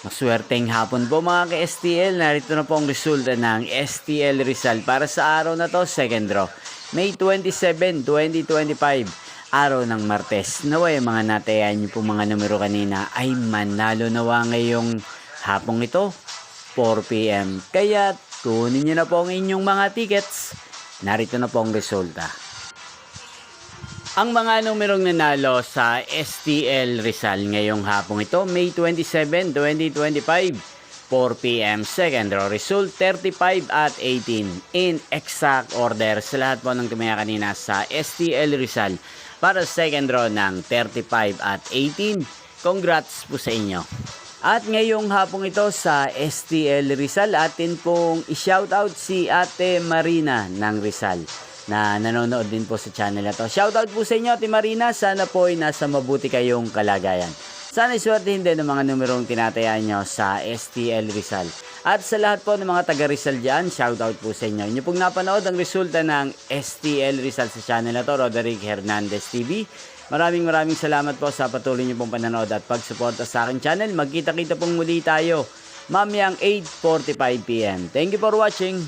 Maswerteng hapon po mga ka-STL. Narito na po ang resulta ng STL Rizal para sa araw na to, second draw. May 27, 2025, araw ng Martes. Naway mga natayan niyo po mga numero kanina ay manalo nawa ngayong hapong ito, 4 PM. Kaya tunin niyo na po ang inyong mga tickets. Narito na po ang resulta. Ang mga numerong nanalo sa STL Rizal ngayong hapong ito, May 27, 2025, 4 PM, second draw result 35 at 18 in exact order sa lahat po ng tumaya kanina sa STL Rizal para second draw ng 35 at 18. Congrats po sa inyo. At ngayong hapong ito sa STL Rizal, atin pong i-shoutout si Ate Marina ng Rizal na nanonood din po sa channel na to. Shoutout po sa inyo, Ate Marina. Sana po ay nasa mabuti kayong kalagayan. Sana iswertehin din ng mga numerong tinatayaan nyo sa STL Rizal. At sa lahat po ng mga taga Rizal dyan, shoutout po sa inyo. Inyo pong napanood ang resulta ng STL Rizal sa channel na to, Roderick Hernandez TV. Maraming salamat po sa patuloy nyo pong panonood at pagsuporta sa aking channel. Magkita-kita pong muli tayo mamayang 8:45 PM. Thank you for watching.